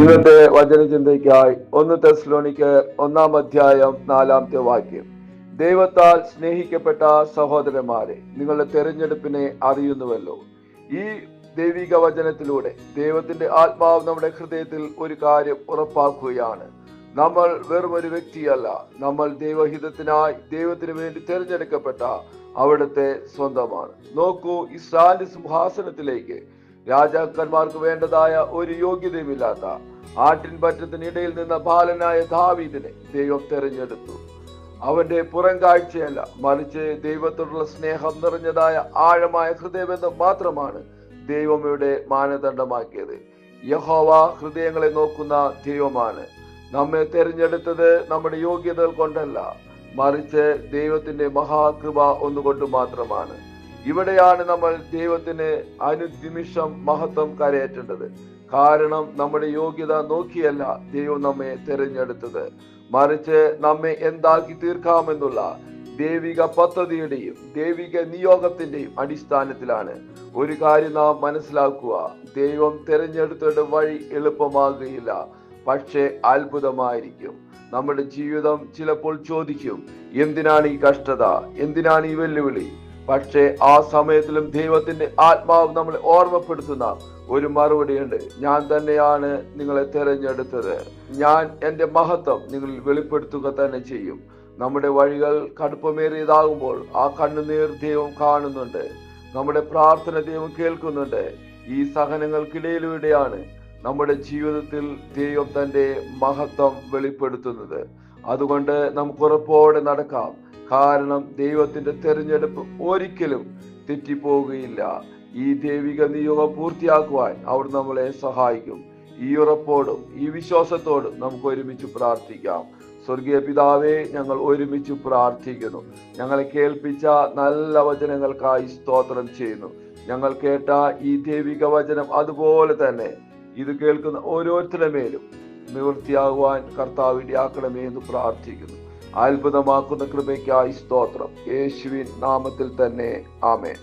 ഇന്നത്തെ വചനചിന്തയ്ക്കായി 1 തെസ്സലോനിക്കർ 1-4 ദൈവത്താൽ സ്നേഹിക്കപ്പെട്ട സഹോദരന്മാരെ, നിങ്ങളുടെ തെരഞ്ഞെടുപ്പിനെ അറിയുന്നുവല്ലോ. ഈ ദൈവിക വചനത്തിലൂടെ ദൈവത്തിന്റെ ആത്മാവ് നമ്മുടെ ഹൃദയത്തിൽ ഒരു കാര്യം ഉറപ്പാക്കുകയാണ്: നമ്മൾ വെറുമൊരു വ്യക്തിയല്ല, നമ്മൾ ദൈവഹിതത്തിനായി ദൈവത്തിന് വേണ്ടി തിരഞ്ഞെടുക്കപ്പെട്ട അവിടുത്തെ സ്വന്തമാണ്. നോക്കൂ, ഇസ്രായേലിന്റെ സിംഹാസനത്തിലേക്ക് രാജാക്കന്മാർക്ക് വേണ്ടതായ ഒരു യോഗ്യതയുമില്ലാത്ത ആട്ടിൻപറ്റത്തിനിടയിൽ നിന്ന ബാലനായ ദാവീദിനെ ദൈവം തെരഞ്ഞെടുത്തു. അവന്റെ പുറം കാഴ്ചയല്ല, മറിച്ച് ദൈവത്തോടുള്ള സ്നേഹം നിറഞ്ഞതായ ആഴമായ ഹൃദയബന്ധം മാത്രമാണ് ദൈവം ഇവിടെ മാനദണ്ഡമാക്കിയത്. യഹോവ ഹൃദയങ്ങളെ നോക്കുന്ന ദൈവമാണ്. നമ്മെ തെരഞ്ഞെടുത്തത് നമ്മുടെ യോഗ്യതകൾ കൊണ്ടല്ല, മറിച്ച് ദൈവത്തിന്റെ മഹാകൃപ ഒന്നുകൊണ്ട് മാത്രമാണ്. ഇവിടെയാണ് നമ്മൾ ദൈവത്തിന് അനുനിമിഷം മഹത്വം കരയേറ്റേണ്ടത്. കാരണം നമ്മുടെ യോഗ്യത നോക്കിയല്ല ദൈവം നമ്മെ തിരഞ്ഞെടുത്തത്, മറിച്ച് നമ്മെ എന്താക്കി തീർക്കാമെന്നുള്ള ദൈവിക പദ്ധതിയുടെയും ദൈവിക നിയോഗത്തിന്റെയും അടിസ്ഥാനത്തിലാണ്. ഒരു കാര്യം നാം മനസ്സിലാക്കുക: ദൈവം തിരഞ്ഞെടുത്തവരുടെ വഴി എളുപ്പമാകുകയില്ല, പക്ഷേ അത്ഭുതമായിരിക്കും. നമ്മുടെ ജീവിതം ചിലപ്പോൾ ചോദിക്കും, എന്തിനാണ് ഈ കഷ്ടത, എന്തിനാണ് ഈ വെല്ലുവിളി? പക്ഷേ ആ സമയത്തിലും ദൈവത്തിന്റെ ആത്മാവ് നമ്മളെ ഓർമ്മപ്പെടുത്തുന്ന ഒരു മറുപടിയുണ്ട്: ഞാൻ തന്നെയാണ് നിങ്ങളെ തിരഞ്ഞെടുത്തത്, ഞാൻ എൻ്റെ മഹത്വം നിങ്ങളിൽ വെളിപ്പെടുത്തുക തന്നെ ചെയ്യും. നമ്മുടെ വഴികൾ കടുപ്പമേറിയതാകുമ്പോൾ ആ കണ്ണുനീർ ദൈവം കാണുന്നുണ്ട്, നമ്മുടെ പ്രാർത്ഥന ദൈവം കേൾക്കുന്നുണ്ട്. ഈ സഹനങ്ങൾക്കിടയിലൂടെയാണ് നമ്മുടെ ജീവിതത്തിൽ ദൈവം തൻ്റെ മഹത്വം വെളിപ്പെടുത്തുന്നത്. അതുകൊണ്ട് നമുക്ക് ഉറപ്പോടെ നടക്കാം, കാരണം ദൈവത്തിന്റെ തെരഞ്ഞെടുപ്പ് ഒരിക്കലും തെറ്റിപ്പോവുകയില്ല. ഈ ദൈവിക നിയോഗം പൂർത്തിയാക്കുവാൻ അവർ നമ്മളെ സഹായിക്കും. ഈ ഉറപ്പോടും ഈ വിശ്വാസത്തോടും നമുക്ക് ഒരുമിച്ച് പ്രാർത്ഥിക്കാം. സ്വർഗീയ പിതാവേ, ഞങ്ങൾ ഒരുമിച്ച് പ്രാർത്ഥിക്കുന്നു. ഞങ്ങളെ കേൾപ്പിച്ച നല്ല വചനങ്ങൾക്കായി സ്തോത്രം ചെയ്യുന്നു. ഞങ്ങൾ കേട്ട ഈ ദൈവിക വചനം അതുപോലെ തന്നെ ഇത് കേൾക്കുന്ന ഓരോരുത്തരുടെ മേലും നിവൃത്തിയാകുവാൻ കർത്താവ് ഇടയാക്കണമേ എന്ന് പ്രാർത്ഥിക്കുന്നു. അത്ഭുതമാക്കുന്ന കൃപയ്ക്കായി സ്തോത്രം. യേശുവിൻ നാമത്തിൽ തന്നെ ആമേൻ.